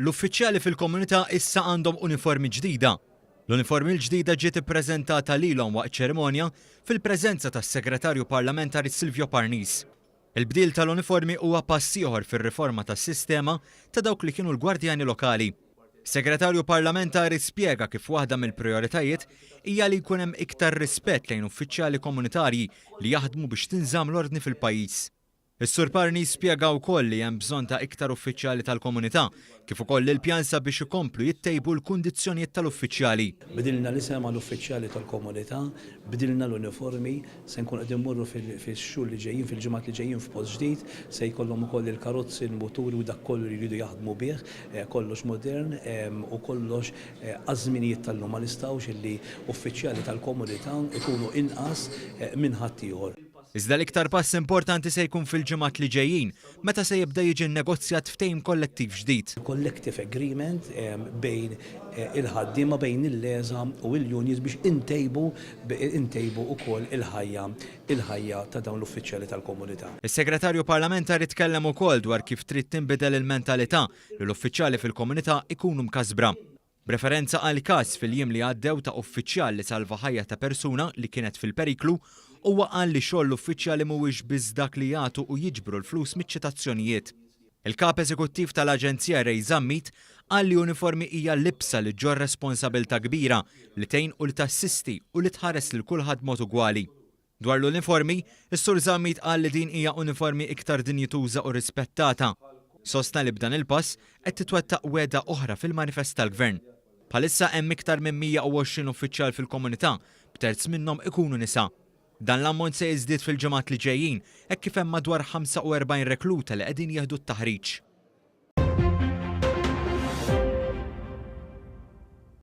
L-uffiċjali fil-komunità issa għandhom uniformi ġdida. L-uniformi l-ġdida ġiet ippreżentata lilhom waqt ċerimonja fil-preżenza tas-Segretarju Parlamentari Silvio Parnis. Il-bdil tal-uniformi huwa pass ieħor fir-riforma tas-sistema ta' dawk li kienu l-gwardjani lokali. Segretarju Parlamentari spjega kif waħda mill-prijoritajiet hija li jkun hemm iktar rispett lejn uffiċjali komunitarji li jaħdmu biex tinżamm l-ordni fil-pajjiż. Is-Sur Parnis spjega wkoll li hemm bżonn ta' iktar uffiċjali tal-komunità, kif ukoll il-pjan sabiex ikomplu jittejbu l-kundizzjonijiet tal-uffiċjali. Bidilna l-isem għall-uffiċjali tal-komunità, bidilna l-uniformi, se nkun qed immorru fix-xhur li ġejjin, fil-ġimgħat li ġejjin f'post ġdid, se jkollhom ukoll il-karozzi, il-muturi u dak kollu li jridu jaħdmu bih, kollox modern u kollox għaż-żminijiet tal-lum ma nistgħux illi uffiċjali tal-komunità ikunu inqas minn ħadd ieħor. Iżda l-iktar pass importanti se jkun fil-ġimgħat li ġejjin, meta se jibda jiġi nnegozjat ftehim kollettiv ġdid. Collective agreement bejn il-ħaddiema bejn il-leża u l-unions biex intejbu wkoll il-ħajja ta' dawn l-uffiċjali tal-komunità. Is-Segretarju Parlamentari tkellem ukoll dwar kif trid tinbidel il-mentalità li l-uffiċjali fil-komunità ikunu mkasbra. B'referenza għal każ fil-jiem li għaddew ta' uffiċjal li salva ħajja ta' persuna li kienet fil-periklu, huwa qal li xogħol l-uffiċjali mhuwiex biss dak li jagħtu u jiġbru l-flus miċ-ċitazzjonijiet. Il-kap eżekuttiv tal-Aġenzija Ray Zammit qal li uniformi hija libsa li ġor responsabbilta kbira li tgħin u li tassisti u li tħares lil kulħadd mod ugwali. Dwar l-uniformi, is-Sur Zammit qal li din hija uniformi iktar dinjituża u rispettata. Sostna li b'dan il-pass qed titwettaq weda oħra fil-manifest tal-Gvern. Bħalissa hemm iktar minn 120 uffiċjal fil-komunità, b'terz minnhom ikunu nisa. Dan l-ammont se jiżdied fil-ġimgħat li ġejjin, hekk kif hemm madwar 45 rekluta li qegħdin jieħdu t-taħriġ.